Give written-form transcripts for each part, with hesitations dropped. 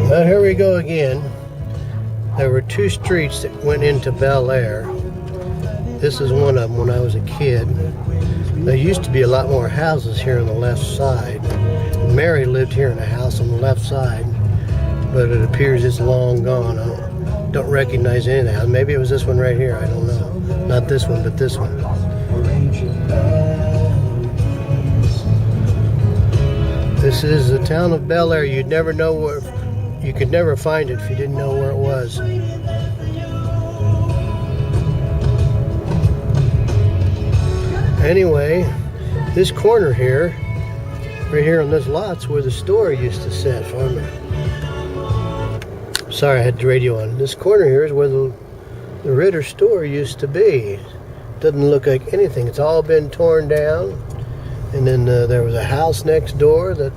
Well, here we go again. There were two streets that went into Bellaire. This is one of them when I was a kid. There used to be a lot more houses here on the left side. Mary lived here in a house on the left side, but it appears it's long gone. I don't recognize any of the houses. Maybe it was this one right here, I don't know. Not this one, but this one. This is the town of Bellaire. You'd never know where, you could never find it if you didn't know where it was. Anyway, this corner here, right here on this lot's where the store used to sit. Sorry, I had the radio on. This corner here is where the Ritter store used to be. Doesn't look like anything. It's all been torn down. And then there was a house next door that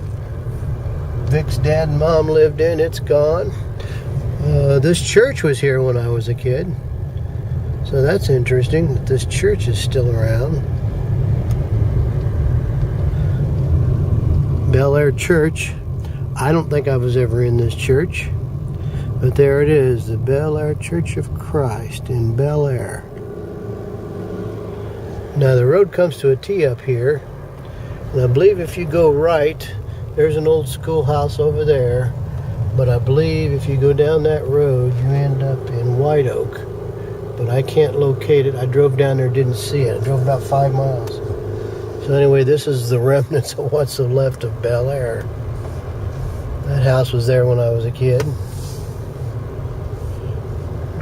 Vic's dad and mom lived in. It's gone. This church was here when I was a kid. So that's interesting that this church is still around. Bellaire Church. I don't think I was ever in this church. But there it is, the Bellaire Church of Christ in Bellaire. Now the road comes to a T up here. And I believe if you go right, there's an old schoolhouse over there. But I believe if you go down that road, you end up in White Oak. But I can't locate it. I drove down there, didn't see it. I drove about 5 miles. So anyway, this is the remnants of what's left of Bellaire. That house was there when I was a kid.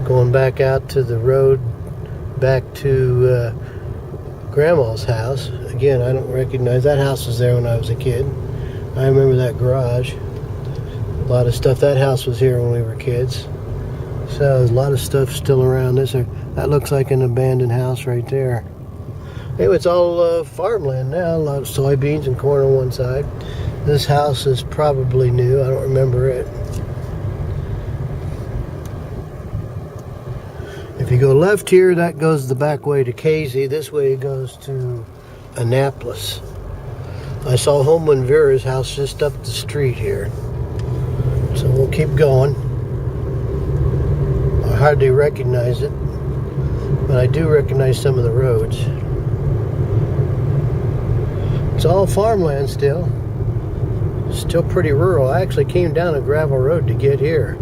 Going back out to the road, back to Grandma's house. Again, I don't recognize. That house was there when I was a kid. I remember that garage. A lot of stuff. That house was here when we were kids. So there's a lot of stuff still around. That looks like an abandoned house right there. Anyway, it's all farmland now. A lot of soybeans and corn on one side. This house is probably new. I don't remember it. If you go left here, that goes the back way to Casey. This way it goes to Annapolis. I saw Homeland Vera's house just up the street here. So we'll keep going. I hardly recognize it, but I do recognize some of the roads. It's all farmland still. Still pretty rural. I actually came down a gravel road to get here.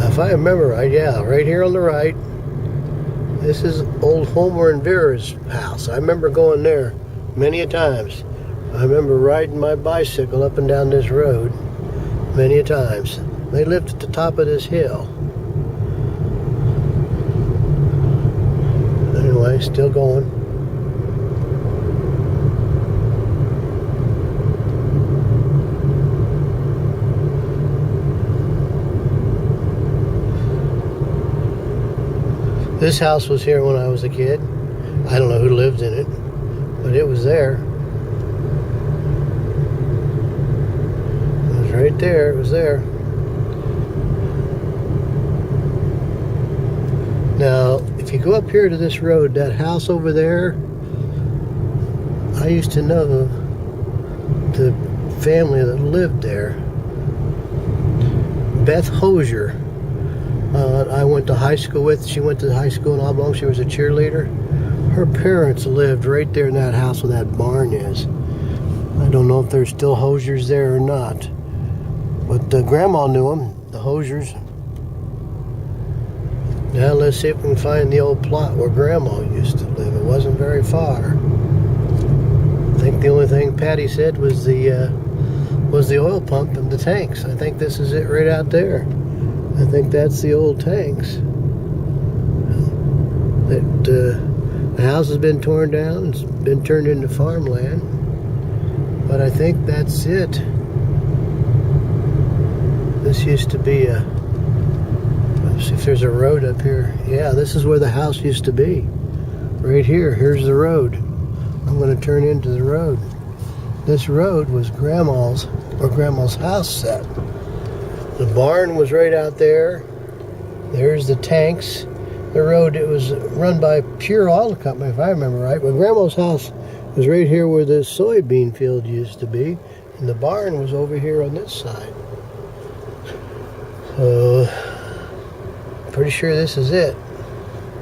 If I remember right, yeah, right here on the right, this is old Homer and Vera's house. I remember going there many a times. I remember riding my bicycle up and down this road many a times. They lived at the top of this hill. Anyway, still going. This house was here when I was a kid. I don't know who lived in it, but it was there. It was right there. It was there. Now, if you go up here to this road, that house over there, I used to know the family that lived there. Beth Hosier. I went to high school with. She went to high school in Oblong. She was a cheerleader. Her parents lived right there in that house where that barn is. I don't know if there's still Hosiers there or not. But Grandma knew them, the Hosiers. Now let's see if we can find the old plot where Grandma used to live. It wasn't very far. I think the only thing Patty said was the oil pump and the tanks. I think this is it right out there. I think that's the old tanks. The house has been torn down. It's been turned into farmland. But I think that's it. This used to be a... Let's see if there's a road up here. Yeah, this is where the house used to be. Right here. Here's the road. I'm going to turn into the road. This road was Grandma's, where Grandma's house sat. The barn was right out there. There's the tanks. The road, it was run by Pure Oil Company, if I remember right. But Grandma's house was right here where the soybean field used to be. And the barn was over here on this side. So, pretty sure this is it.